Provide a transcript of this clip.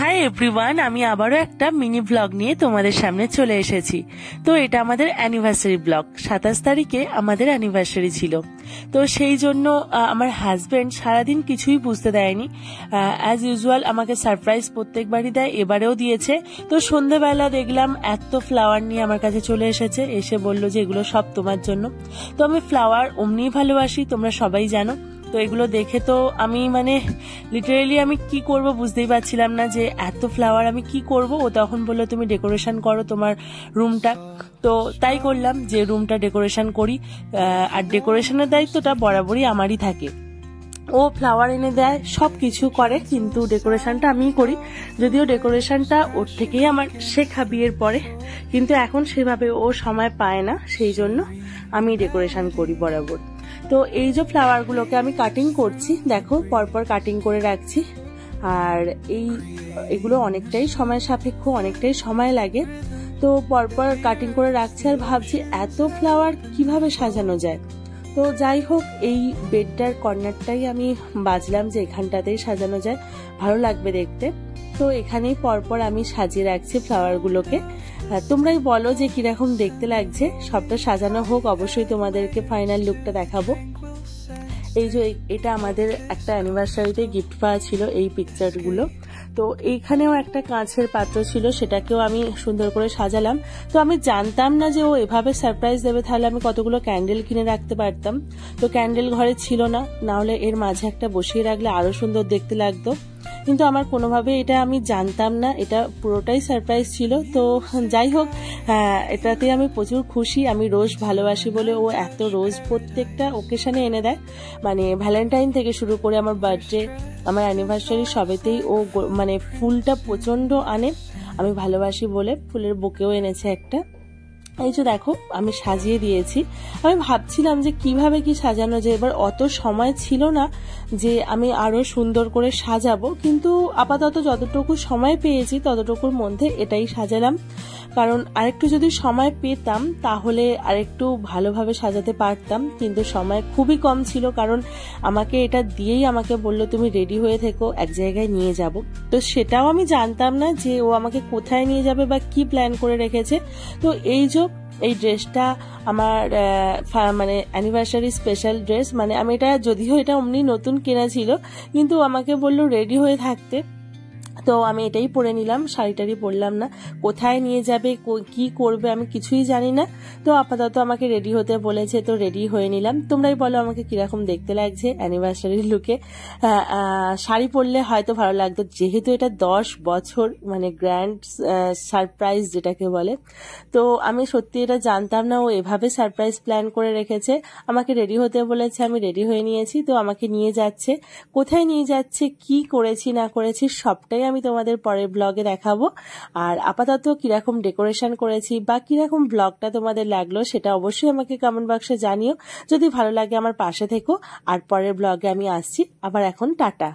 Hi everyone, আমি আবারও একটা মিনি ব্লগ নিয়ে তোমাদের সামনে চলে এসেছি। তো এটা আমাদের অ্যানিভার্সারি ব্লগ। 27 তারিখে আমাদের অ্যানিভার্সারি ছিল। তো সেই জন্য আমার হাজবেন্ড সারাদিন কিছুই বুঝতে দেয়নি। অ্যাজ ইউজুয়াল আমাকে সারপ্রাইজ প্রত্যেকবারই দেয়, এবারেও দিয়েছে। তো সন্ধ্যাবেলা দেখলাম এত ফ্লাওয়ার নিয়ে আমার কাছে চলে এসেছে, এসে বলল যে এগুলো সব তোমার জন্য। তো আমি ফ্লাওয়ার অমনিই ভালোবাসি, তোমরা সবাই জানো। তো এগুলো দেখে তো আমি লিটারেলি আমি কি করব বুঝতেই পারছিলাম না যে এত ফ্লাওয়ার আমি কি করব। ও তখন বললো তুমি ডেকোরেশন করো তোমার রুমটা। তো তাই করলাম যে রুমটা ডেকোরেশন করি। আর ডেকোরেশনের দায়িত্বটা বরাবরই আমারই থাকে। ও ফ্লাওয়ার এনে দেয়, সব কিছু করে, কিন্তু ডেকোরেশনটা আমিই করি। যদিও ডেকোরেশনটা ওর থেকেই আমার শেখা বিয়ের পরে, কিন্তু এখন সেভাবে ও সময় পায় না, সেই জন্য আমি ডেকোরেশন করি বরাবর। তো এই যে ফ্লাওয়ারগুলোকে আমি কাটিং করছি, দেখো পরপর কাটিং করে রাখছি। আর এগুলো অনেকটাই সময় সাপেক্ষ, অনেকটাই সময় লাগে। তো পরপর কাটিং করে রাখছি আর ভাবছি এত ফ্লাওয়ার কিভাবে সাজানো যায়। তো যাই হোক, এই বেডটার কর্নারটাই আমি বাজলাম যে এখানটাতেই সাজানো যায়, ভালো লাগবে দেখতে। তো এখানেই পরপর আমি সাজিয়ে রাখছি ফ্লাওয়ারগুলোকে। তোমরাই বলো যে কিরকম দেখতে লাগছে। সবটা সাজানো হোক, অবশ্যই তোমাদেরকে ফাইনাল লুকটা দেখাবো। এই যে এটা আমাদের একটা অ্যানিভার্সারিতে গিফট পাওয়া ছিল, এই পিকচারগুলো। তো এইখানেও একটা কাঁচের পাত্র ছিল, সেটাকেও আমি সুন্দর করে সাজালাম। তো আমি জানতাম না যে ও এভাবে সারপ্রাইজ দেবে, তাহলে আমি কতগুলো ক্যান্ডেল কিনে রাখতে পারতাম। তো ক্যান্ডেল ঘরে ছিল না, নাহলে এর মাঝে একটা বসিয়ে রাখলে আরো সুন্দর দেখতে লাগতো। কিন্তু আমার কোনোভাবে এটা আমি জানতাম না, এটা পুরোটাই সারপ্রাইজ ছিল। তো যাই হোক, এটাতে আমি প্রচুর খুশি। আমি রোজ ভালোবাসি বলে ও এত রোজ প্রত্যেকটা ওকেশনে এনে দেয়। ভ্যালেন্টাইন থেকে শুরু করে আমার বার্থডে, আমার অ্যানিভার্সারি, সবেতেই ও ফুলটা প্রচন্ড আনে। আমি ভালোবাসি বলে ফুলের বুকেও এনেছে একটা। এই যে দেখো আমি সাজিয়ে দিয়েছি। আমি ভাবছিলাম যে কিভাবে কি সাজানো যায়, এবার অত সময় ছিল না যে আমি আরো সুন্দর করে সাজাবো, কিন্তু আপাতত যতটুকু সময় পেয়েছি ততটুকুর মধ্যে এটাই সাজালাম। কারণ আরেকটু যদি সময় পেতাম তাহলে আরেকটু ভালোভাবে সাজাতে পারতাম, কিন্তু সময় খুবই কম ছিল। কারণ আমাকে এটা দিয়েই আমাকে বললো তুমি রেডি হয়ে থেকো, এক জায়গায় নিয়ে যাব। তো সেটাও আমি জানতাম না যে ও আমাকে কোথায় নিয়ে যাবে বা কি প্ল্যান করে রেখেছে। তো এই ড্রেসটা আমার অ্যানিভার্সারি স্পেশাল ড্রেস। আমি যদিও এটা অমনি নতুন কেনা ছিল, কিন্তু আমাকে বললো রেডি হয়ে থাকতে। তো আমি এটাই পরে নিলাম, শাড়িটারি পরলাম না। কোথায় নিয়ে যাবে, কি করবে আমি কিছুই জানি না। তো আপাতত আমাকে রেডি হতে বলেছে, তো রেডি হয়ে নিলাম। তোমরাই বলো আমাকে কিরকম দেখতে লাগছে অ্যানিভার্সারির লুকে। শাড়ি পরলে হয়তো ভালো লাগতো, যেহেতু এটা 10 বছর গ্র্যান্ড সারপ্রাইজ যেটাকে বলে। তো আমি সত্যি এটা জানতাম না ও এভাবে সারপ্রাইজ প্ল্যান করে রেখেছে। আমাকে রেডি হতে বলেছে, আমি রেডি হয়ে নিয়েছি। তো আমাকে নিয়ে যাচ্ছে, কোথায় নিয়ে যাচ্ছে, কি করেছি না করেছি সবটাই আমি তোমাদের পরের ব্লগে দেখাবো। আর আপাতত কিরকম ডেকোরেশন করেছি বা কিরকম ব্লগটা তোমাদের লাগলো সেটা অবশ্যই আমাকে কমেন্ট বক্সে জানিও। যদি ভালো লাগে আমার পাশে থেকো। আর পরের ব্লগে আমি আসছি আবার। এখন টাটা।